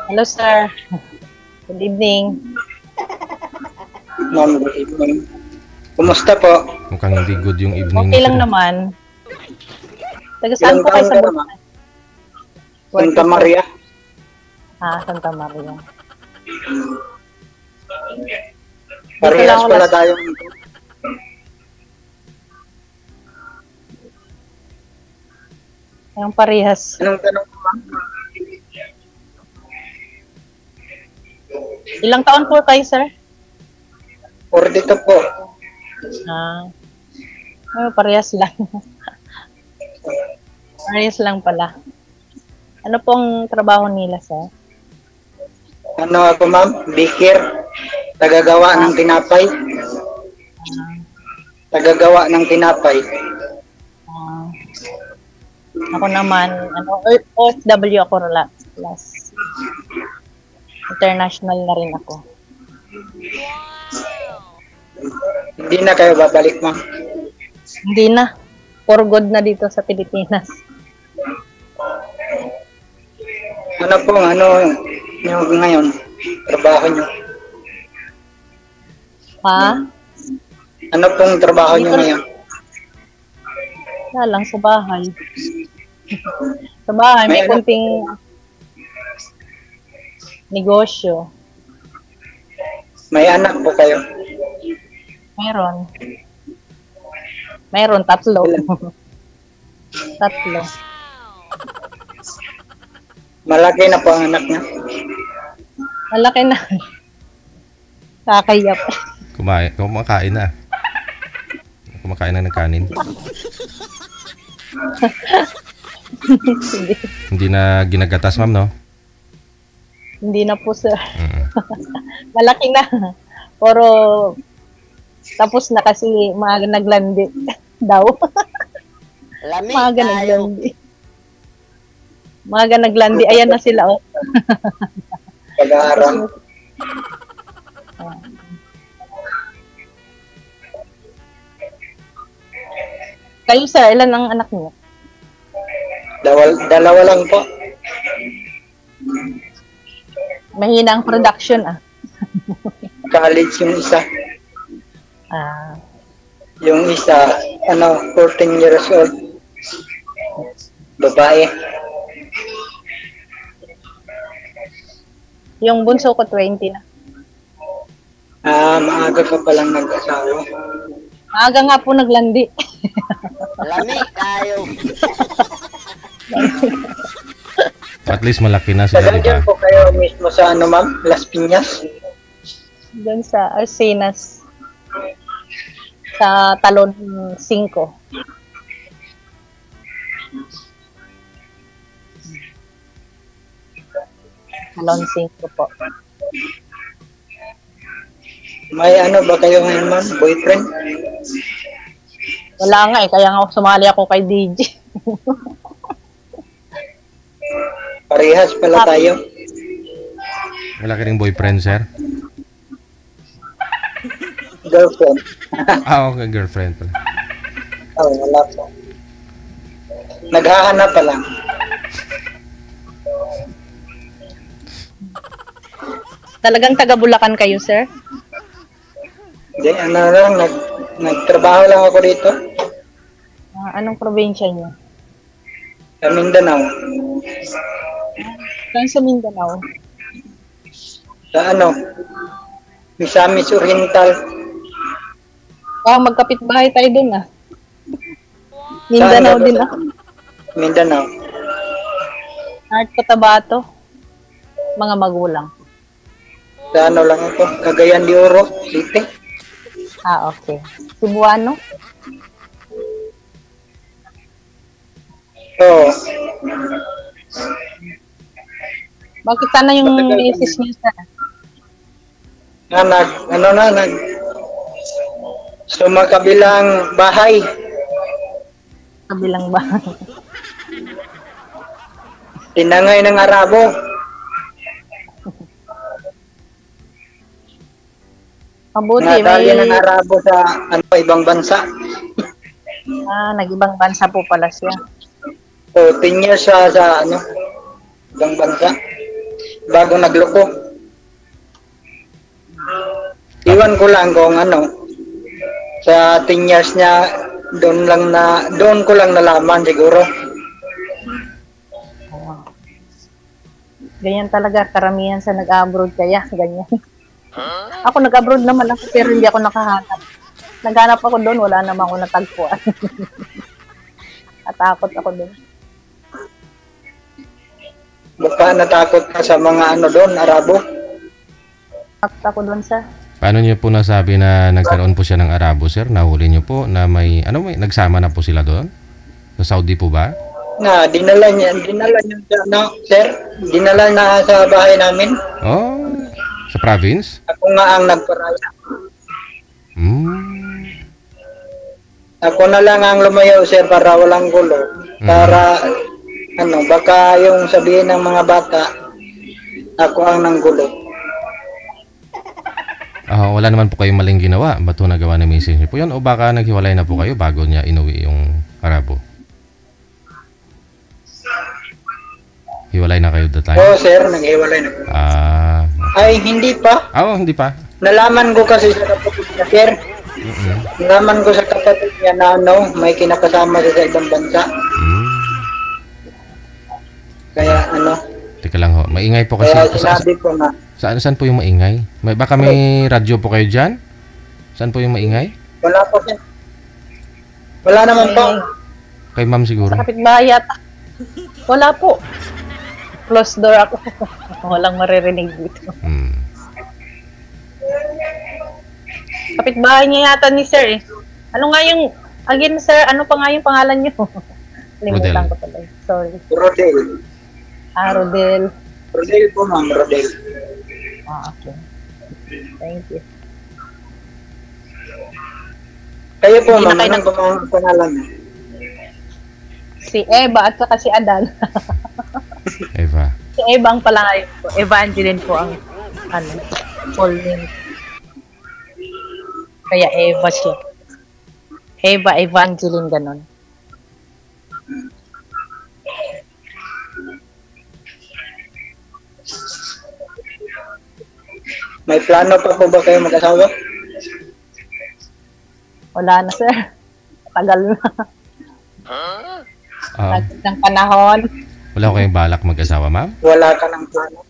Hello, sir. Good evening. Ma'am, good evening. Kumusta po? Mukhang hindi good yung evening Okay niya, lang sir. naman. Taga saan Ilang po kayo taon sa ka Bulacan? naman? Santa Maria? Santa Maria. Parehas ako pala last- tayo. Yung parehas. Anong tanong mo, ma'am? Ilang taon po kayo, sir? 42 po. Parehas lang. Parehas lang pala. Ano pong trabaho nila, sir? Ano ako, ma'am? Bikir. Tagagawa ng tinapay. Tagagawa ng tinapay. Ah, ako naman, OFW ako last. International na rin ako. Hindi na kayo babalik, ma'am. Hindi na. For good na dito sa Pilipinas. Ano po, yung ngayon? Trabaho nyo? Ha? Ano pong trabaho nyo ngayon? Wala lang sa bahay. Sa bahay, may May ano? kunting negosyo. May anak po kayo? Meron. Meron, tatlo. Tatlo. Malaki na po ang anak niya. Malaki na. Kakayap. Kumakain na. Kumakain na ng kanin. Hindi. Hindi na ginagatas, ma'am, no? Hindi na po, sir. Mm. Malaki na. Pero, tapos na kasi maaga naglandi daw. Lamig Maaga tayo. naglandi. Maaga naglandi. Ayan na sila, oh. Pag-aaral. Kayo, sir, ilan ang anak niyo? Dalawa lang po. Mahina ang production, ah. College yung isa. Ah, Yung isa, 14 years old. Babae. yung bunso ko 20 na. Maaga ka palang nag-asawa. Maaga nga po naglandi. Lamig tayo. At least malaki na sila, Taga di ba? dyan po kayo mismo sa ma'am? Las Piñas? Doon sa Arsenas. Sa Talon 5. Talon 5 po. May ba kayo ngayon, ma'am? Boyfriend? Wala nga eh, kaya nga sumali ako kay DJ. Parehas pala tayo. Malaki ring boyfriend, sir? Girlfriend. Okay, girlfriend pala. Wala po. Naghahanap pa lang. Talagang taga Bulacan kayo, sir? Hindi, nagtrabaho lang ako dito. Anong probinsya niyo? Sa Mindanao. Saan sa Mindanao? Sa Misamis Oriental. Magkapit-bahay tayo dun, ah. Mindanao Saan din, ba? ah. Mindanao. North Cotabato. Mga magulang. Sa lang ako. Cagayan de Oro City. Okay. Cebuano? Oo. Bakit sana yung misis niyo, sir? Sumakabilang bahay. Kabilang ba? Tinangay ng Arabo. Mabuti, Nadali ng may... Arabo sa ibang bansa. Nag-ibang bansa po pala siya. So, 10 years sa ibang bansa. bago nagloko. Iwan ko lang kung ano, sa 10 years niya, doon ko lang nalaman siguro. Oo. Ganyan talaga karamihan sa nag-abroad kaya, ganyan. Ako nag-abroad naman ako pero hindi ako nakahanap. Naghanap ako doon, wala naman ako natagpuan. Natakot ako doon. Baka natakot ka sa mga ano doon, Arabo. Natakot ako doon sa Paano niyo po nasabi na nagkaroon po siya ng Arabo, sir? Nahuli niyo po na may nagsama na po sila doon? Sa Saudi po ba? Na dinala niya sir, dinala na sa bahay namin. Oh, sa province? Ako nga ang nagparaya. Ako na lang ang lumayo, sir, para walang gulo. Para baka yung sabihin ng mga bata, ako ang nanggulo. Wala naman po kayong maling ginawa. Ba't po nagawa ng misis niyo po yun? O baka naghiwalay na po kayo bago niya inuwi yung Arabo? Hiwalay na kayo that time? Oo, sir, naghiwalay na po. Ay, hindi pa. Hindi pa. Nalaman ko kasi sa kapatid niya, sir. Nalaman ko sa kapatid niya na may kinakasama siya sa ibang bansa. Kaya Teka lang ho, maingay po kasi. Kaya sinabi ko na. Saan po yung maingay? Baka may radyo po kayo dyan? Saan po yung maingay? Wala po, sir. Wala naman po. Kay ma'am siguro. sa kapitbahay yata. Wala po. Closed door ako. Walang maririnig dito. Kapitbahay niya yata ni sir eh. Ano nga yung, again sir, ano pa nga yung pangalan niyo? Limutan ko pala. Sorry. Rodel. Rodel. Rodel po, ma'am. Rodel. Okay. Thank you. Kayo po, ma'am. Anong pangalan? Si Eva at saka si Adan. Eva. Si Eva ang pala po. Evangeline po ang full name. Kaya Eva siya. Eva Evangeline ganon. May plano pa po ba kayo mag-asawa? Wala na sir. Tagal na. Ng panahon. Wala ko kayong balak mag-asawa, ma'am? Wala ka ng plano?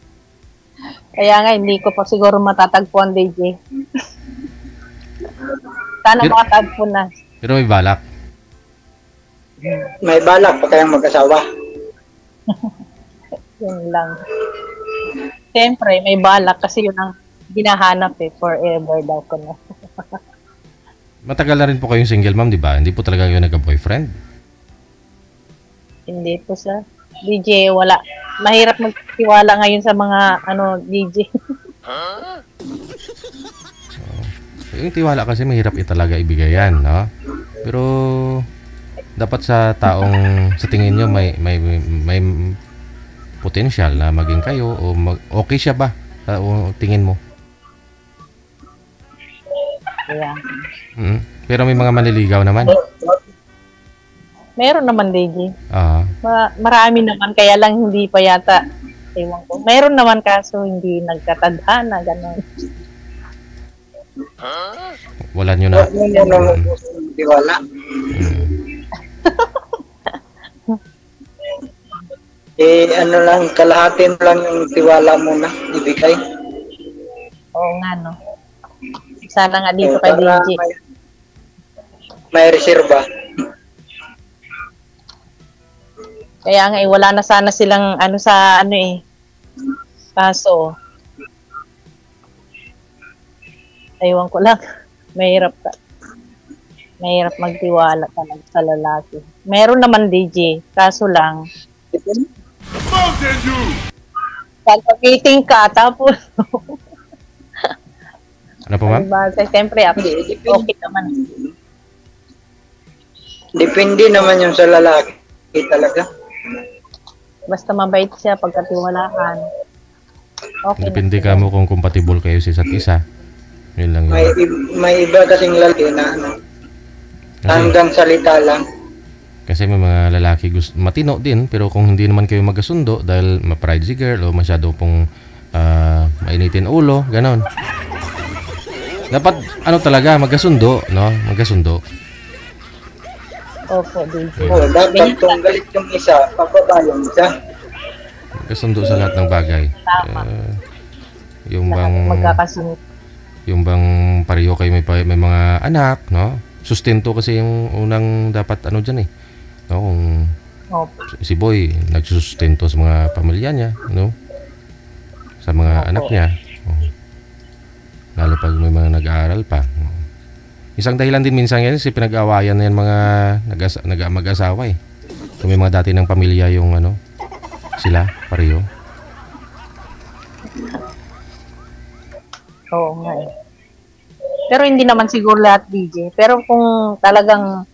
Kaya nga, hindi ko pa siguro matatagpuan, DJ. Sana makatagpo na. Pero may balak. May balak pa kayong mag-asawa? Yun lang. Siyempre, may balak kasi yun ang ginahanap forever daw ko na. Matagal na rin po kayong single, ma'am, di ba? Hindi po talaga kayo nagka-boyfriend? Hindi po sir. DJ, wala. Mahirap magtiwala ngayon sa mga DJ. Yung tiwala kasi mahirap talaga ibigay yan, no? Pero dapat sa taong sa tingin nyo may potential na maging kayo o okay siya ba sa tingin mo? Yeah. Pero may mga manliligaw naman. Meron naman, DJ. Marami naman, kaya lang hindi pa yata. Ewan ko. Meron naman kaso hindi nagkatadhana, gano'n. Wala nyo na. Wala. Lang, kalahatin lang yung tiwala mo na ibigay. Oo nga, no. Sana nga dito kay DJ. May reserba. Kaya nga wala na sana silang kaso. Aywan ko lang. Mahirap magtiwala talaga sa lalaki. Meron naman DJ, kaso lang. Pag-meeting ka, tapos ano po, ma'am? Siyempre, okay naman. Depende naman yung sa lalaki talaga. Basta mabait siya, pagkatiwalaan. Okay. Depende ka mo kung compatible kayo sa isa't isa. Yun lang yun. May iba kasing lalaki na hanggang salita lang. Kasi may mga lalaki matino din, pero kung hindi naman kayo magkasundo dahil ma-pride si girl o masyado pong mainitin ulo, ganon. Dapat ano talaga, magkasundo, no? Magkasundo. Opo, DJ. Oo, dapat kung galit yung isa, pababa yung isa. Magkasundo sa lahat ng bagay. Tama. Yung bang Magkakasunod. yung bang pareho kayo may mga anak, no? Sustento kasi yung unang dapat ano diyan eh. No, kung Opo. si Boy nagsusustento sa mga pamilya niya, no? Sa mga anak niya. Oh. Lalo pag may mga nag-aaral pa. Oh. Isang dahilan din minsan yan si pinag-awayan na yan mga mag-asawa eh. Kung may mga dati ng pamilya yung ano, sila pareho. Oo nga eh. Pero hindi naman siguro lahat, DJ. Pero kung talagang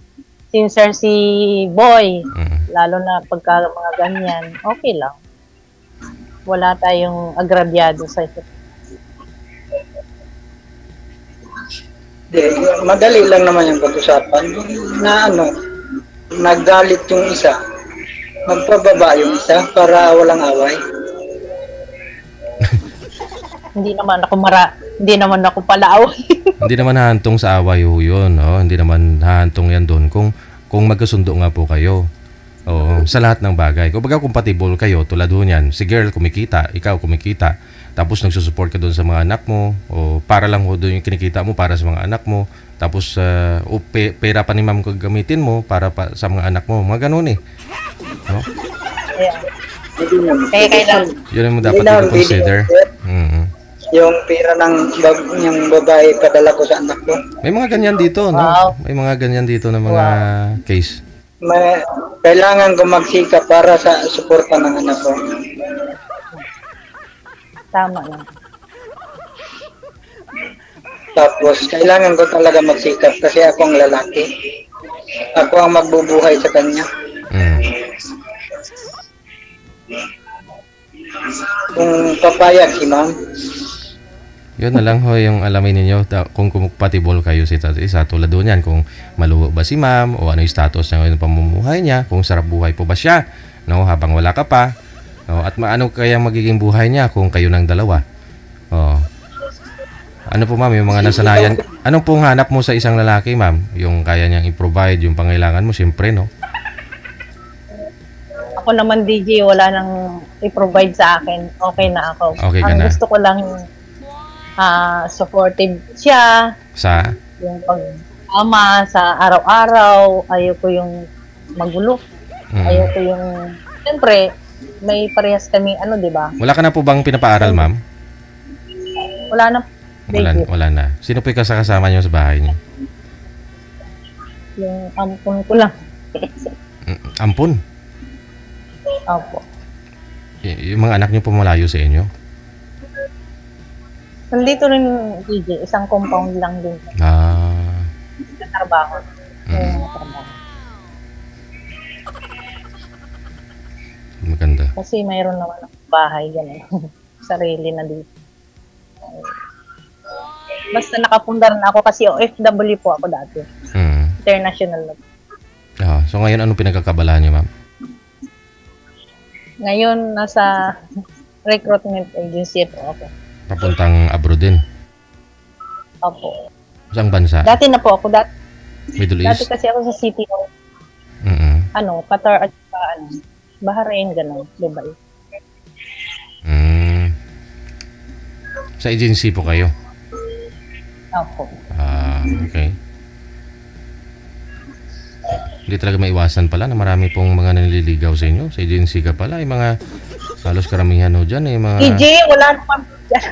sincere si Boy, lalo na pagka mga ganyan, okay lang. Wala tayong agrabyado sa ito. Madali lang naman yung pag-usapan. Na ano, naggalit yung isa, magpababa yung isa para walang away. Hindi naman ako palaaw. Hindi naman hahantong sa away ho yun, no? Hindi naman hahantong yan doon kung magkasundo nga po kayo. Oo, sa lahat ng bagay. Kung baga compatible kayo, tulad ho niyan, si girl kumikita, ikaw kumikita, tapos nagsusupport ka doon sa mga anak mo, o para lang ho doon yung kinikita mo para sa mga anak mo, tapos pera pa ni ma'am gagamitin mo para pa sa mga anak mo, mga ganun eh. No? Kaya kailangan. Yun ang dapat i-consider. Yung pera ng yung babae padala ko sa anak ko. May mga ganyan dito, no? Wow. May mga ganyan dito na mga case. Kailangan ko magsikap para sa suporta ng anak ko. Tama lang. Tapos, kailangan ko talaga magsikap kasi ako ang lalaki. Ako ang magbubuhay sa kanya. Kung papayag si ma'am. Yun na lang ho yung alamin ninyo kung compatible kayo sa isa't isa. Tulad doon yan, kung maluho ba si ma'am o ano yung status ng pamumuhay niya, kung sarap buhay po ba siya, no, habang wala ka pa, no, at ano kaya magiging buhay niya kung kayo ng dalawa. Oh. Ano po ma'am, yung mga nasanayan, anong pong hanap mo sa isang lalaki ma'am? Yung kaya niyang i-provide, yung pangailangan mo, siyempre, no? Ako naman, DJ, wala nang i-provide sa akin. Okay na ako. Okay ka Ang na. gusto ko lang supportive siya. Sa? Yung pag-ama sa araw-araw. Ayoko yung magulo. Ayoko yung... Siyempre, may parehas kami, ano, di ba? Wala ka na po bang pinapaaral ma'am? Wala na. Wala na. Sino po yung kasama niyo sa bahay niyo? Yung ampun ko lang. Ampun? Opo. Yung mga anak niyo po malayo sa inyo? Nandito rin, DJ, isang compound lang din. Sa trabaho. Maganda. Kasi mayroon naman ang bahay, gano'n. Sarili na dito. Basta nakapundar na ako kasi OFW po ako dati. International na. So ngayon, anong pinagkakabalahan niyo, ma'am? Ngayon, nasa recruitment agency po ako. Papuntang abroad din? Opo. Saan bansa? Dati na po ako. Middle Dati East? kasi ako sa city of Qatar at Bahrain, gano'n. Dubai. Sa agency po kayo? Opo. Okay. Hindi talaga maiwasan pala na marami pong mga nanliligaw sa inyo. Sa agency ka pala. Yung mga halos karamihan o dyan. Mga... DJ, wala naman dyan.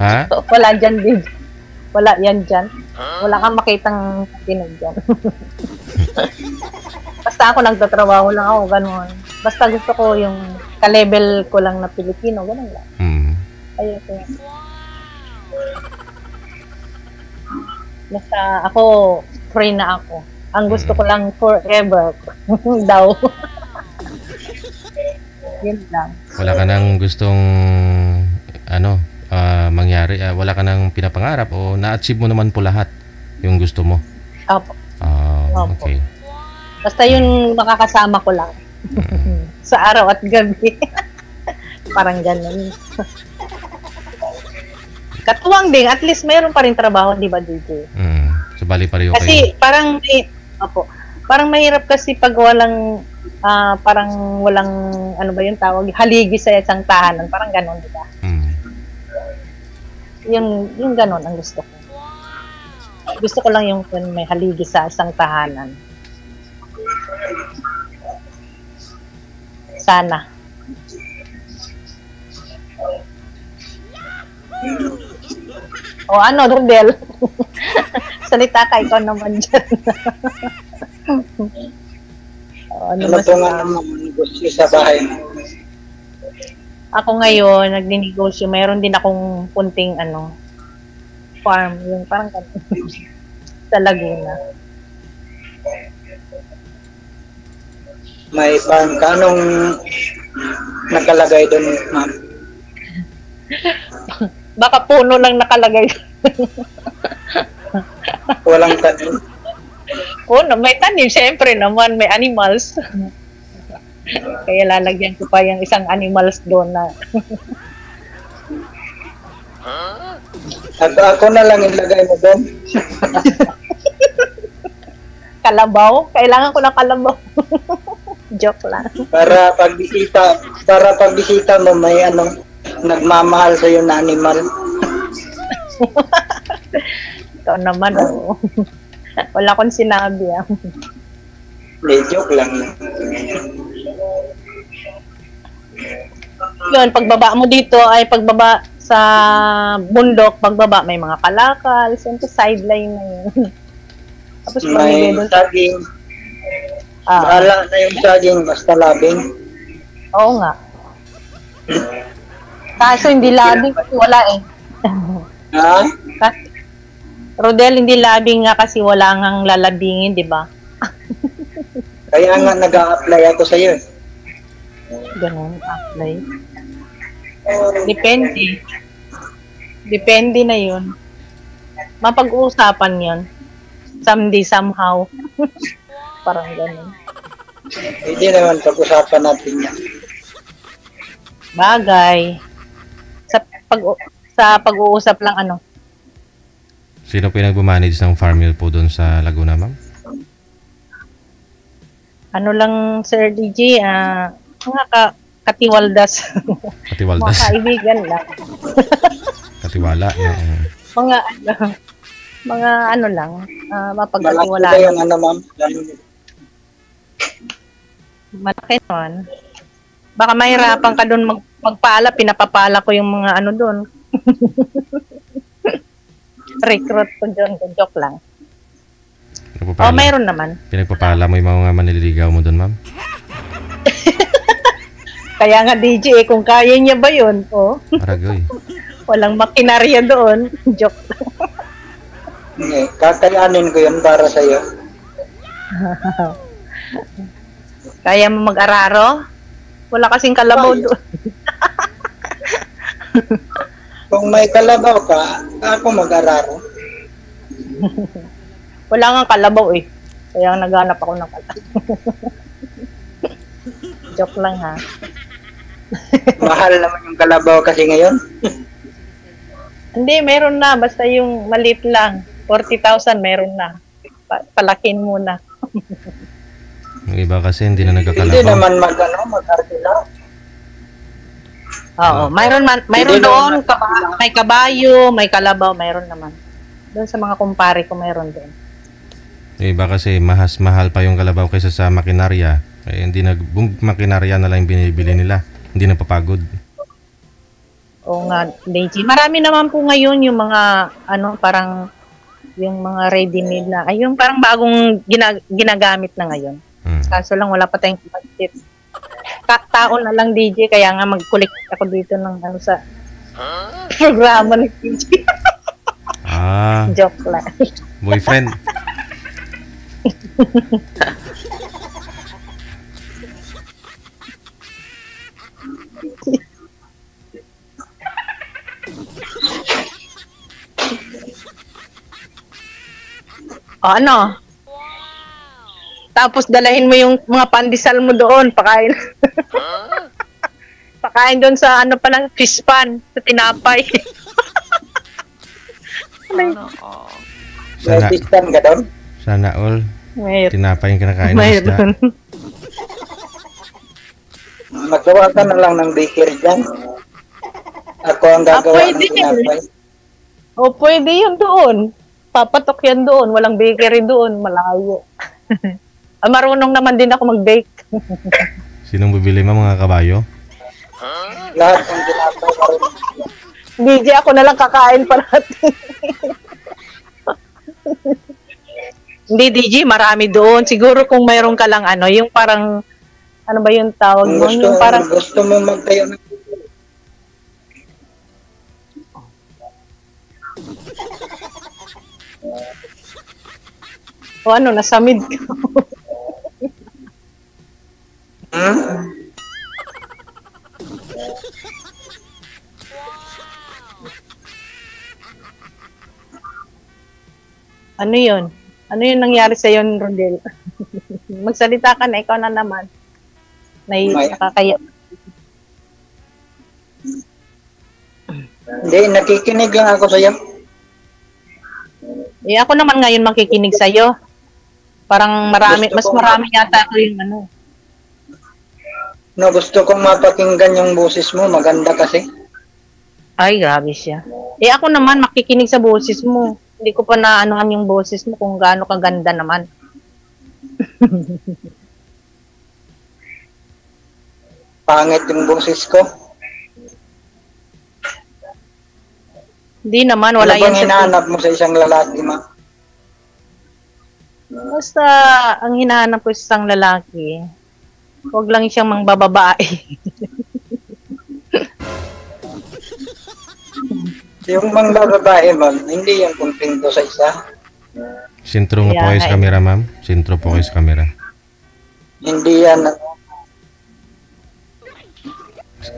Ha? Wala dyan, DJ. Wala yan dyan. Wala kang makitang tinog dyan. Basta ako nagtatrabaho lang ako, gano'n. Basta gusto ko yung ka-level ko lang na Pilipino, gano'n lang. Ayoko yan. Basta ako, free na ako. Ang gusto ko lang forever daw. Yun lang. Wala ka nang gustong mangyari? Wala ka nang pinapangarap o na-achieve mo naman po lahat yung gusto mo? Opo. Okay. Basta yung makakasama ko lang. Sa araw at gabi. Parang ganun. Katuwang din, at least mayroon pa rin trabaho, di ba, DJ? So, bali pareho Kasi kayo. parang, parang mahirap kasi pag walang, parang walang, ano ba yung tawag, haligi sa isang tahanan. Parang ganun, di ba? Yung ganun ang gusto ko. Gusto ko lang yung may haligi sa isang tahanan. Sana. O ano, Rodel? Salita ka, ikaw naman dyan. Ano po nga naman gusto sa bahay? Ako ngayon, nagninegosyo. Mayroon din akong punting farm. Yung parang sa Laguna. May farm ka. Anong nakalagay doon, ma'am? Baka puno lang nakalagay. Walang tanim. May tanim. Siyempre naman, may animals. Kaya lalagyan ko pa yung isang animals doon na. Ako na lang ilagay mo doon. Kalabaw? Kailangan ko ng kalabaw. Joke lang. Para pagbisita mo may nagmamahal sa iyo na animal. Ikaw naman, oo. Wala akong sinabi, Hindi, joke lang. Yun, pagbaba mo dito ay pagbaba sa bundok, pagbaba may mga kalakal, siyempre sideline na yun. Tapos May doon. saging. Bahala na yung saging, basta labing. Oo nga. Kaso hindi labing kasi wala eh. Ha? Rodel, hindi labing nga kasi wala ngang lalabingin, di ba? Kaya nga nag-a-apply ako sa iyo. Ganun, apply. Depende. Depende na yun. Mapag-uusapan yun. Someday, somehow. Parang ganun. Hindi naman pag-usapan natin yan. Bagay. Sa pag-uusap lang Sino po yung nagmamanage ng farm yun po doon sa Laguna, ma'am? Ano lang, Sir DJ, mga katiwaldas. Katiwaldas. Mga kaibigan lang. Katiwala. Mga lang, Malaki mapagkatiwala ba lang. yung ma'am? Malaki naman. Baka mahirapan ka doon magpala, pinapapala ko yung mga doon. Recruit ko doon, joke lang. Mayroon naman. Pinagpapala mo yung mga manliligaw mo doon, ma'am? Kaya nga DJ, kung kaya niya ba yun? Maragoy. Walang makinarya doon. Joke lang. Hindi, kakayanin ko yun para sa iyo. Kaya mo mag-araro? Wala kasing kalabaw doon. Kung may kalabaw ka, ako mag-araro. Wala nga kalabaw eh. Kaya naghanap ako ng kalabaw. Joke lang ha. Mahal naman yung kalabaw kasi ngayon. Hindi, meron na. Basta yung maliit lang. 40,000 meron na. Palakin muna. Yung iba kasi hindi na Hindi nagkakalabaw. naman mag-arkila. Oo, mayroon doon, may kabayo, may kalabaw, mayroon naman. Doon sa mga kumpare ko mayroon doon. Yung iba kasi mahal pa yung kalabaw kaysa sa makinarya. Hindi makinarya na lang yung binibili nila. Hindi na papagod. Oo nga, Deji. Marami naman po ngayon yung mga parang yung mga ready-made na, ay yung parang bagong ginagamit na ngayon. Kaso lang wala pa tayong budget. Taon na lang DJ, kaya nga mag-collect ako dito ng sa programa ng DJ. Joke lang. Boyfriend. Tapos dalahin mo yung mga pandesal mo doon, pakain. Pakain doon sa ano pala, fish pan, sa tinapay. May Sana, distan ka doon. sana all. Mayroon. Tinapay yung kinakain ng isda. Mayroon. Magawa ka na lang ng bakery dyan. Ako ang gagawa pwede ng tinapay. O pwede yun doon. Papatok yan doon. Walang bakery doon. Malayo. Marunong naman din ako mag-bake. Sinong bibili mo mga kabayo? Lahat ng tinapay marunong. DJ ako na lang kakain parati. Hindi DJ, marami doon. Siguro kung mayroon ka lang ano, yung parang ano ba yung tawag Kung mo? Yung parang gusto mo magtayo ng o ano, nasa mid ka. Ano yun? Ano yung nangyari sa yon, Rodel? Magsalita ka na, ikaw na naman. Nakakaya. Hindi, nakikinig lang ako sa'yo. Eh, ako naman ngayon makikinig sa'yo. Parang marami, mas marami yata ito yung ano. No, gusto kong mapakinggan yung boses mo. Maganda kasi. Ay, grabe siya. Eh, ako naman makikinig sa boses mo. Hindi ko pa naanohan yung boses mo kung gaano kaganda naman. Pangit yung boses ko. Hindi naman, wala Ano bang yan sa... hinahanap mo sa isang lalaki, ma? Basta, ang hinahanap ko sa isang lalaki, huwag lang siyang mangbababae. Yung mga babae, ma'am, hindi yan kumpinto sa isa. Sintro nga po kayo sa camera, ma'am. Sintro po kayo sa camera. Hindi yan.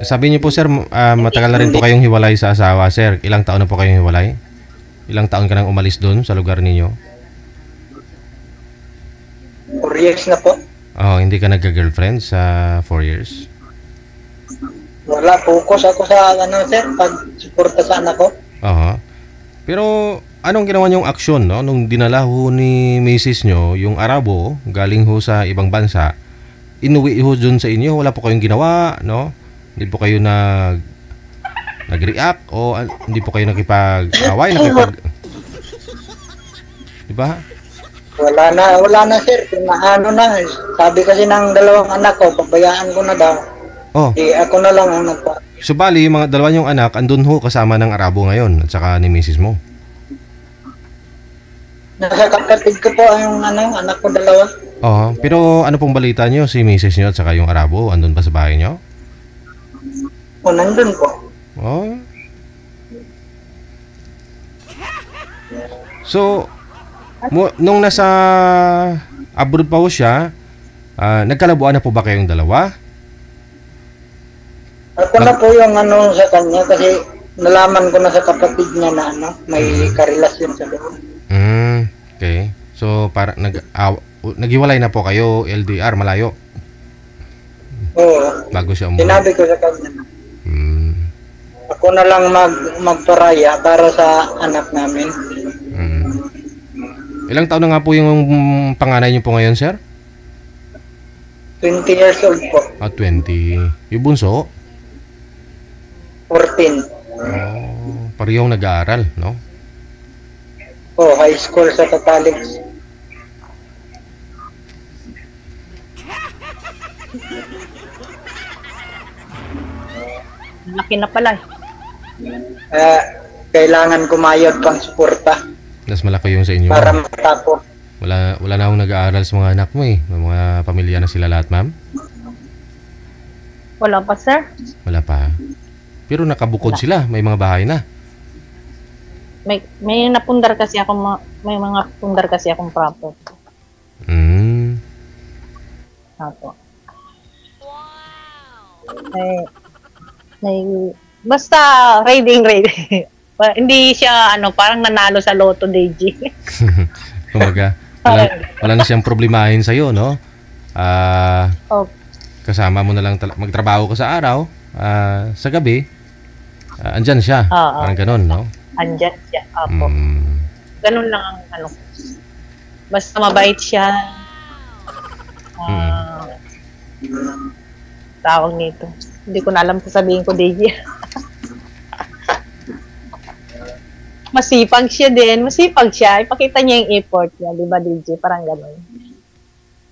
Sabi niyo po, sir, matagal na rin po kayong hiwalay sa asawa, sir. Ilang taon na po kayong hiwalay? Ilang taon ka nang umalis doon sa lugar ninyo? 4 years na po. Oh, hindi ka nagka-girlfriend sa 4 years? Wala, focus ako sa ano, sir, pag-suporta sa anak ko. Oo. Pero anong ginawa niyong aksyon, no? Nung dinala ho ni Mrs. nyo, yung Arabo, galing ho sa ibang bansa, inuwi ho dun sa inyo, wala po kayong ginawa, no? Hindi po kayo nag-react o hindi po kayo nakipag-away, di ba? Wala na, sir. Ano na, sabi kasi ng dalawang anak ko, pabayaan ko na daw. Oh. Di ako na lang ang nagpa. So bali, yung mga dalawa niyong anak, andun ho kasama ng Arabo ngayon at saka ni Mrs. mo. Nasa kapatid ko po yung anak ko dalawa. Oo. Pero ano pong balita niyo, si Mrs. niyo at saka yung Arabo, andun pa sa bahay niyo? O, nandun po. Oh. So, nung nasa abroad pa ho siya, nagkalabuan na po ba kayong dalawa? Ako na po yung sa kanya kasi nalaman ko na sa kapatid niya na may karelasyon sa doon. Okay. So, para naghiwalay na po kayo, LDR, malayo? Oo. Bago siya umuwi. Sinabi ko sa kanya na Mm. ako na lang magparaya para sa anak namin. Ilang taon na nga po yung panganay niyo po ngayon, sir? 20 years old po. 20. Yung bunso? 14. Oh, parehong nag-aaral, no? Oh, high school sa Catholic. Laki na pala. Kailangan kumayod pang suporta Mas malaki yung sa inyo. para matapos. Wala na akong nag-aaral sa mga anak mo eh. May mga pamilya na sila lahat, ma'am? Wala pa, sir. Wala pa. Pero nakabukod sila. May mga bahay na. May napundar kasi ako, may mga pundar kasi akong property. Apo. Basta raiding. Hindi siya parang nanalo sa Lotto, DJ. Kumbaga, wala na siyang problemahin sa'yo, no? Oh, Kasama mo na lang magtrabaho ka sa araw, sa gabi, andyan siya. Oo. Parang ganun, no? andyan siya. Opo. Mm. Ganun lang ang ano. Basta mabait siya. Tawag nito. Hindi ko na alam sasabihin ko, DJ. Masipag siya din. Masipag siya. Ipakita niya yung effort niya. Di ba, DJ? Parang gano'n.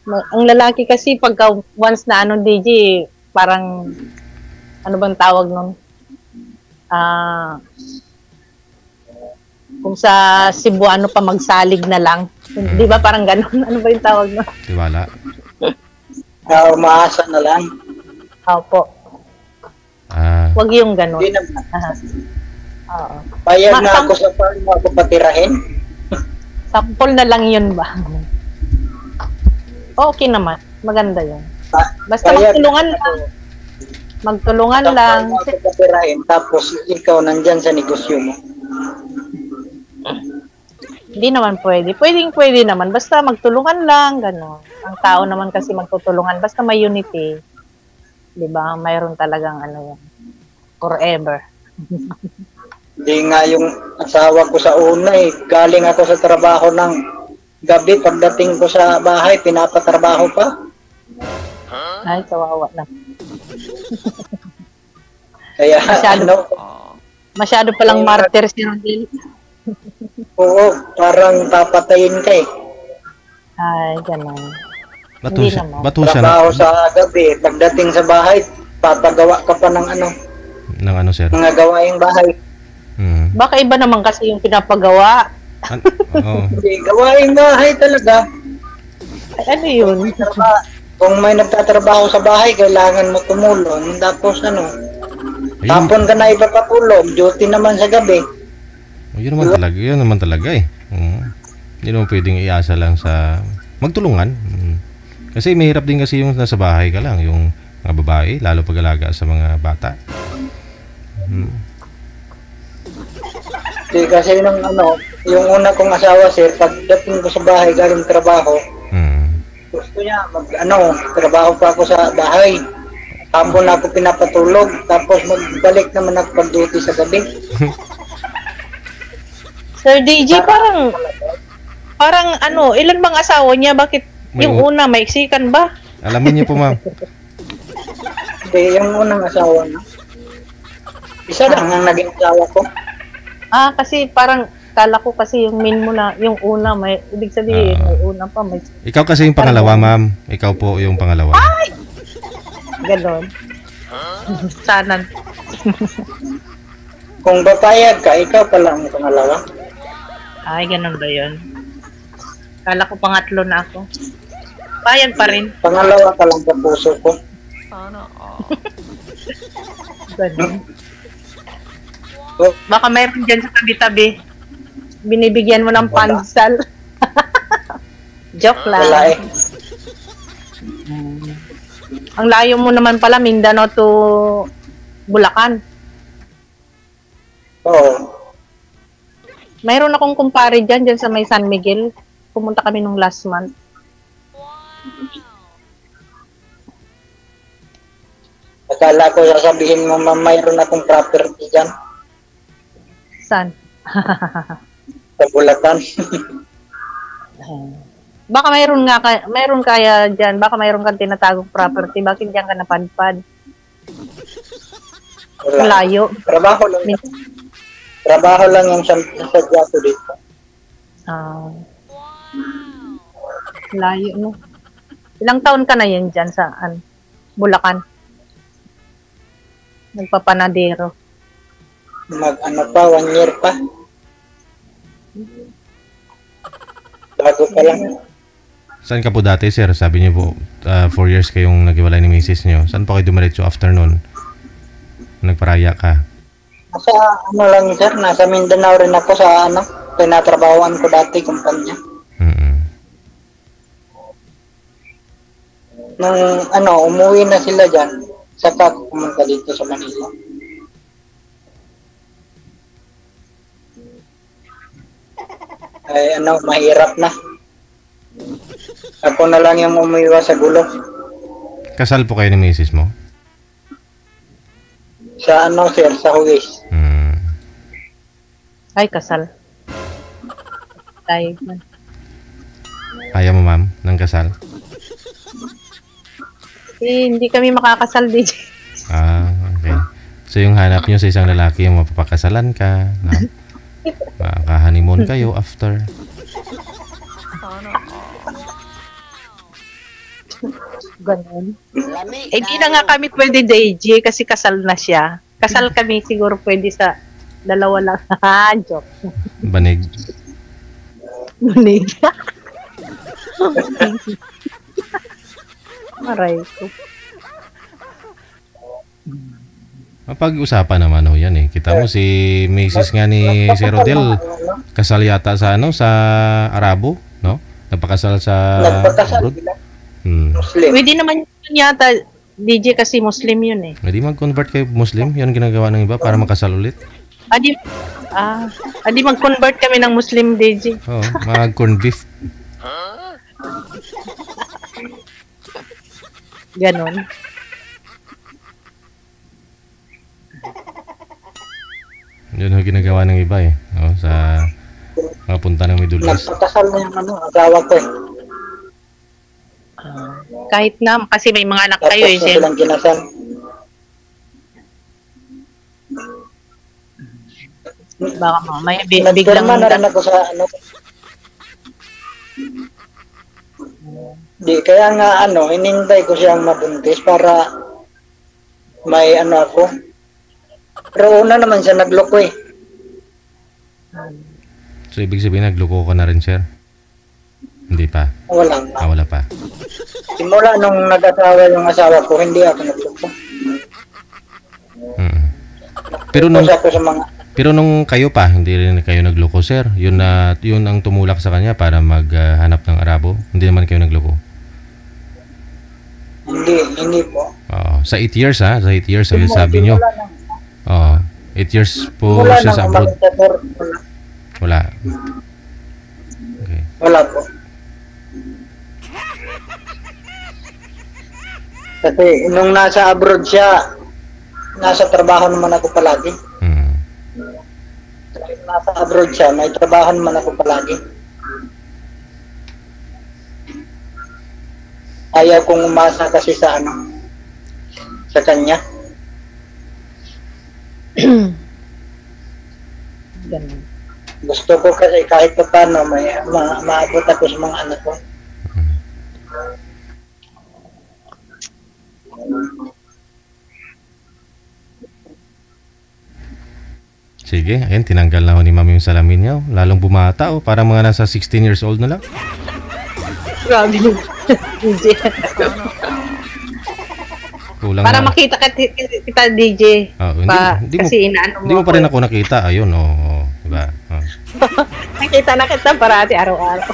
Ang lalaki kasi, pagka once na ano, DJ, parang, ano bang tawag nun? Kung sa Cebuano pa magsalig na lang. Di ba parang gano'n? Ano ba yung tawag nun? Tiwala. Umaasa na lang. Opo. Wag yung gano'n. Hindi naman. Oo. Bayad na ako sa farm mo ako patirahin. Sampol na lang yun ba? Okay naman. Maganda yun. Basta Bayad magtulungan na lang. ako. Magtulungan Sa lang. farm mo ako patirahin, tapos ikaw nandyan sa negosyo mo. Hindi naman pwede. Pwede naman. Basta magtulungan lang. Gano'n. Ang tao naman kasi magtutulungan. Basta may unity. Diba? Mayroon talagang ano yan. Forever. Hindi nga yung asawa ko sa una galing ako sa trabaho ng gabi, pagdating ko sa bahay, pinapatrabaho pa. Ay, kawawa na. Kaya Masyado palang martyr si Rodel. oo, parang papatayin ka eh. Ay, gano'n. Bato siya Trabaho sa gabi, pagdating sa bahay, papagawa ka pa ng ng ano, sir? mga gawaing bahay. Baka iba naman kasi yung pinapagawa. Oo. Hindi, gawaing bahay talaga. Ay, ano yun? Kung may nagtatrabaho sa bahay, kailangan mo tumulong. Tapos Ayun. hapon ka na ipapatulog, duty naman sa gabi. Yun naman talaga eh. Hindi naman pwedeng iasa lang sa magtulungan. Kasi mahirap din kasi yung nasa bahay ka lang, yung mga babae, lalo pag-alaga sa mga bata. Kasi yung una kong asawa, sir, pagdating ko sa bahay galing trabaho, gusto niya trabaho pa ako sa bahay. Hapon ako pinapatulog, tapos magbalik naman ako pag-duty sa gabi. Sir DJ, parang ilan bang asawa niya? Bakit yung una, maiksikan ba? Alamin niyo po, ma'am. Hindi, yung unang asawa na. Isa lang ang naging asawa ko. Kasi parang kala ko kasi yung main mo na, yung una, may ibig sabihin, may una pa, may... Ikaw kasi yung pangalawa, ma'am. Ikaw po yung pangalawa. Ay! Ganon. Sana. Kung papayag ka, ikaw pala ang pangalawa. Ay, ganon ba yun? Kala ko pangatlo na ako. Payag pa rin. Pangalawa ka lang sa puso ko. Ganon. Baka mayroon dyan sa tabi-tabi. Binibigyan mo ng pansal. Joke lang. Wala eh. Ang layo mo naman pala, Mindanao to Bulacan. Oo. Mayroon akong kumpare dyan sa may San Miguel. Pumunta kami nung last month. Akala ko sasabihin mo, ma'am, mayroon akong property dyan. San? Sa Bulacan. Baka mayroon kaya dyan. Baka mayroon kang tinatagong property. Bakit dyan ka napadpad? Layo. Trabaho lang yung sadya ko dito. Layo, no? Ilang taon ka na yan dyan sa Bulacan? Nagpapanadero. Pa, 1 year pa. Bago pa lang. Saan ka po dati, sir? Sabi niyo po, 4 years kayong naghiwalay ni misis niyo. Saan po kayo dumiretso after nun? Nagparaya ka? Nasa lang, sir, nasa Mindanao rin ako sa tinatrabahoan ko dati, kumpanya. Nung umuwi na sila dyan, saka pumunta dito sa Manila. Ay, mahirap na. Ako na lang yung umiwas sa gulo. Kasal po kayo ni misis mo? Sa ano, sir, sa huwis. Ay, kasal. Tayo na. Ayaw mo, ma'am, ng kasal? Hindi kami makakasal, DJ. Okay. So, yung hanap nyo sa isang lalaki, yung mapapakasalan ka, no? Makaka-honeymoon kayo after. Ganun. Lami Eh, di na nga kami pwede, DJ, kasi kasal na siya. Kasal kami siguro pwede sa dalawa lang. Joke. Banig. Bulig. Aray ko. Mapag-usapan naman ho yan eh. Kita mo si Mrs. nga ni si Rodel, kasal yata sa ano, sa Arabo, no? Nagpakasal sa Nagpakasal abroad. sila. Hmm. Pwede naman yun yata, DJ, kasi Muslim yun eh. Hindi mag-convert kayo Muslim, yan ginagawa ng iba para makasal ulit. Adi mag-convert kami ng Muslim, DJ. Oo, mag-corn beef. Ganon. Yun ho ginagawa ng iba eh. No? Sa mga punta ng Middle East. Nagpakasal na yung ano, asawa ko eh. Kahit na, kasi may mga anak Tapos kayo eh. na silang kinasal. Baka mamaya biglang Nagpirma na rin ako sa ano. Di, kaya nga ano, inintay ko siyang mabuntis para may ano ako. Pero una naman siya nagloko eh. So ibig sabihin nagloko ka na rin, sir? Hindi pa? Wala pa. Wala pa. Simula nung nag-asawa yung asawa ko, hindi ako nagloko. Mm. Pero nung kayo pa, hindi rin kayo nagloko, sir. Yun ang tumulak sa kanya para maghanap ng Arabo. Hindi naman kayo nagloko. Hindi po. Sa 8 years ha, sa 8 years sabi nyo. 8 years po Wala siya sa abroad. Wala. Okay. Wala po. Kasi nung nasa abroad siya, nasa trabaho naman ako palagi. Nasa abroad siya, may trabaho naman ako palagi. Ayaw kong umasa kasi sa ano, sa kanya. Ganun. Gusto ko kasi kahit pa paano may maabot ako sa mga anak ko. Sige, ayun, tinanggal na ho ni mami yung salamin niya. Lalong bumata parang mga nasa 16 years old na lang. Grabe yun. DJ. Kulang Para na. makita kita, DJ. Kasi inaano Hindi mo pa rin ako nakita. Ayun, diba? Nakita na kita parati araw-araw.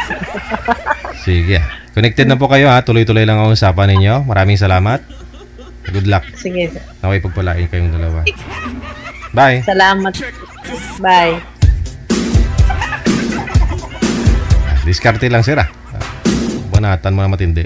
Sige. Connected na po kayo ha. Tuloy-tuloy lang ang usapan ninyo. Maraming salamat. Good luck. Sige. Naway pagpalain kayong dalawa. Bye. Salamat. Bye. Diskarte lang, sir. Banatan mo na matindi.